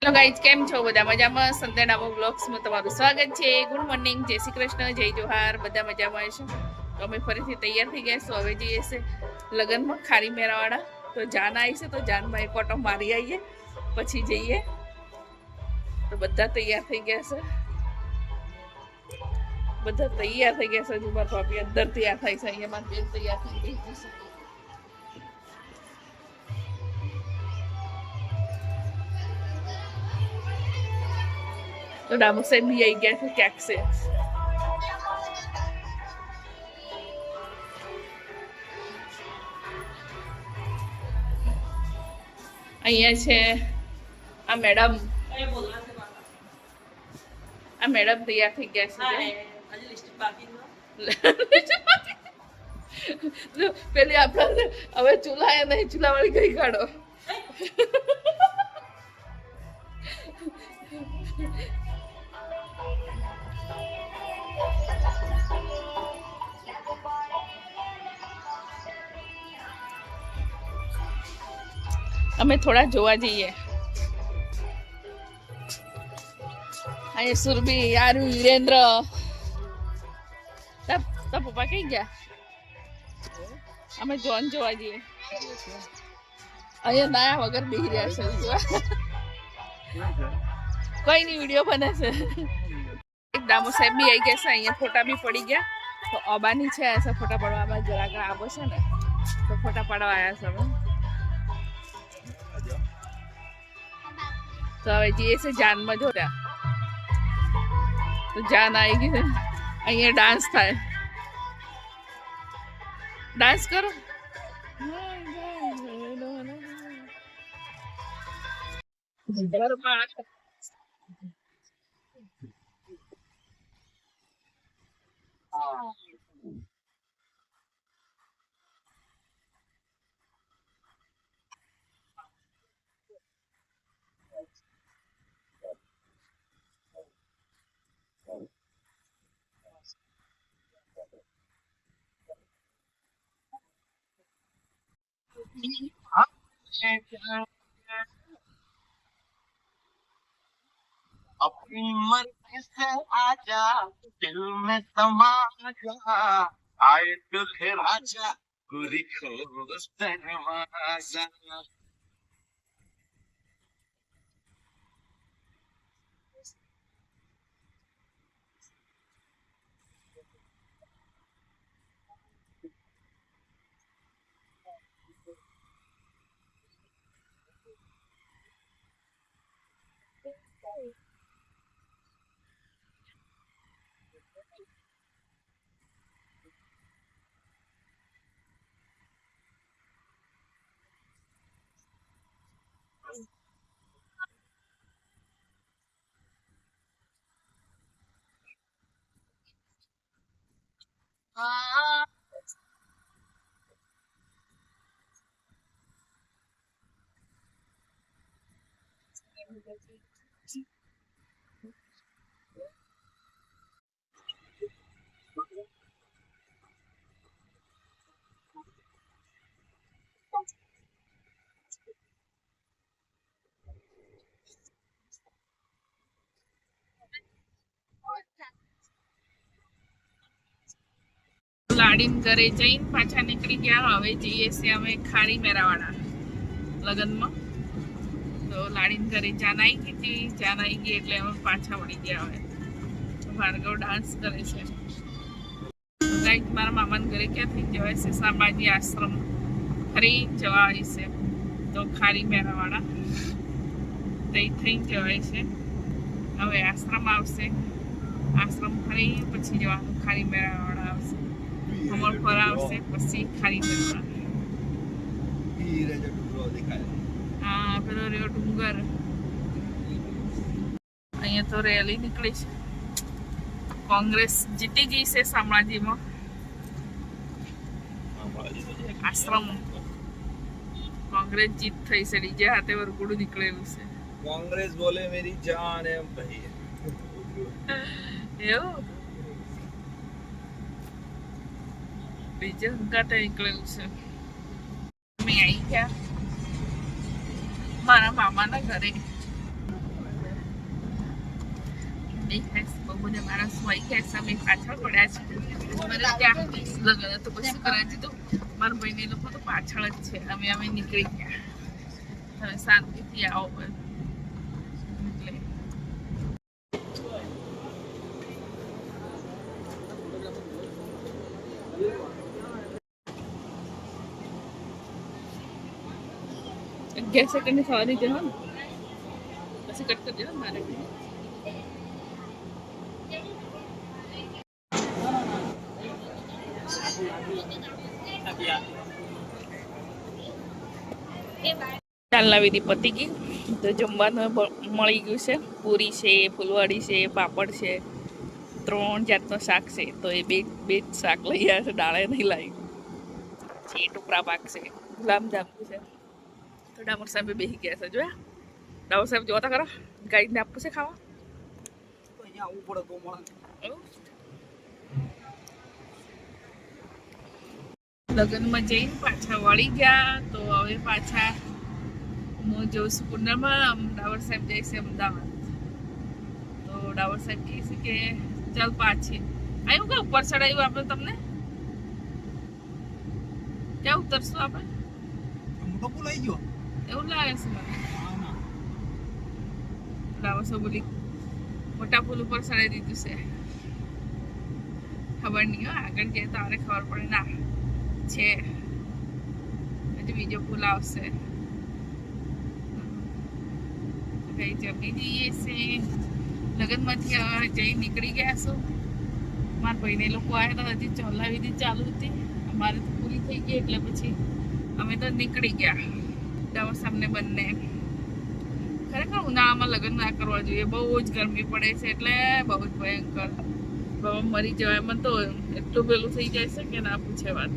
Hello guys, કેમ છો? બધા મજામાં? સંદેડામો બ્લોગ્સમાં તમારું સ્વાગત છે. ગુડ મોર્નિંગ, જય શ્રી કૃષ્ણ, જય જોહાર. બધા મજામાં છે. તો અમે ફરીથી તૈયાર થઈ ગયા છો. હવે જઈએ છે લગ્નમાં ખારી મેરાવાળા. તો જાન આવી છે, તો જાનમાં એક ઓટો મારી આવીએ, પછી જઈએ. તો બધા તૈયાર થઈ ગયા છે. બધા તૈયાર થઈ ગયા છે. હજુ મારા ભાભી અંદર તૈયાર થાય છે. અહીંયા મારી બેન તૈયાર થઈ ગઈ છે. તો ડામો સાહેબ બી આવી ગયા છે ક્યાંક છે. અહીંયા છે આ મેડમ. આ મેડમ તૈયાર થઈ ગયા છે. પેલી આપણા હવે ચૂલા નહીં, ચૂલા વાળી ગઈ કાઢો. અમે થોડા જોવા જઈએ. અહીંયા સુરભી, યારુ, વીરેન્દ્ર. તા પપ્પા કઈ ગયા? અમે જોન જોવા જઈએ. અહીંયા નાયા વગર બેહી રહ્યા છે. કોઈ નહીં, વિડીયો બને છે. એક દામો સાહેબ બી આવી ગયા છે. અહીંયા ફોટા બી પડી ગયા. તો અબાની છે એસા ફોટા પડવામાં જરા આગળ આવો છે ને, તો ફોટા પાડવા આવ્યા છે અમે. તો હવે જઈએ છે જાનમાં. જો તો જાન આવી ગઈ છે. અહીંયા ડાન્સ થાય. ડાન્સ કરો. अपनी मर्जी से आजा, दिल में समा जा, आए तो फिर आजा, गोरी को दरवाजा. લાડીન ઘરે જઈને પાછા નીકળી ગયા. હવે જઈએ છીએ અમે ખારી મેરાવાળા લગ્નમાં. તો લાડીન ઘરે જાન આવી ગઈ હતી. જાન આવી ગઈ એટલે અમે પાછા વળી ગયા. હવે ભાર્ગવ ડાન્સ કરે છે. ગાઈડ મારા મામાના ઘરે ક્યાંથી જવાય છે? સામાજી આશ્રમ ફરી જવાય છે. તો ખારી મેરાવાળા તઈ થઈ જવાય છે. હવે આશ્રમ આવશે. આશ્રમ ફરી પછી જવાનું. ખારી મેરાવાળા આવશે. અમર પર આવશે, પછી ખારી મેરાવાળા. હા, પેલો રહ્યો ડુંગર. અહીંયા તો રેલી નીકળી છે. કોંગ્રેસ જીતી ગઈ છે શામળાજીમાં. આશ્રમ કોંગ્રેસ જીત થઈ છે. ડીજે હાથે વરઘોડું નીકળેલું છે. कांग्रेस बोले मेरी जान है भाई. એવું ડીજે હંકાતે નીકળેલું છે. અમે આવી ગયા મારા મામાના ઘરે. દેખાય બહુ બધા માણસો આવી ગયા છે અમે પાછળ પડ્યા છે મને ત્યાં લગન તો પછી કરાવી દીધું મારા ભાઈને લોકો તો પાછળ જ છે અમે નીકળી ગયા હવે શાંતિથી આવો એટલે અગિયાર સેકન્ડની સવારી છે હા પછી કટ કરી દેવા મારે ચાલના વિધિ પતી ગઈ તો જમવાનું મળી ગયું છે પૂરી છે ફૂલવાડી છે પાપડ છે 3 જાતનો શાક છે તો એ બે જ શાક લઈ આવ્યા છે દાળે નહીં લાવી છે ટુકડા પાક છે ગુલાબજામ છે તો ડામર સાહેબ બેસી ગયા છે જોયા ડામર સાહેબ જોતા કરો ગાઈને આપવું છે ખાવા લગ્નમાં જઈને પાછા વળી ગયા તો હવે પાછા હું જોઉં છું પૂનમમાં ડાવર સાહેબ જાય છે અમદાવાદ તો ડાવર સાહેબ કહે છે કે ચાલ પાછી આવ્યું કે ઉપર ચડાવ્યું આપણે તમને ક્યાં ઉતરશું આપણે એવું લાગે છે મને ડાવર સાહેબ બોલી મોટા પુલ ઉપર ચડાવી દીધું છે ખબર નહીં હો આગળ જઈએ તો આને ખબર પડે ના છે હજી બીજો પુલ આવશે કઈ જમી જઈએ છે લગ્નમાંથી જઈ નીકળી ગયા છો મારા ભાઈને લોકો આવ્યા હતા હજી ચોલા વિધિ ચાલુ હતી અમારે તો પૂરી થઈ ગઈ એટલે પછી અમે તો નીકળી ગયા ડાવર સામને બંને ખરેખર ઉનાળામાં લગ્ન ના કરવા જોઈએ બહુ જ ગરમી પડે છે એટલે બહુ જ ભયંકર બાબા મરી જવાય મને તો એટલું પેલું થઈ જાય છે કે ના પૂછે વાત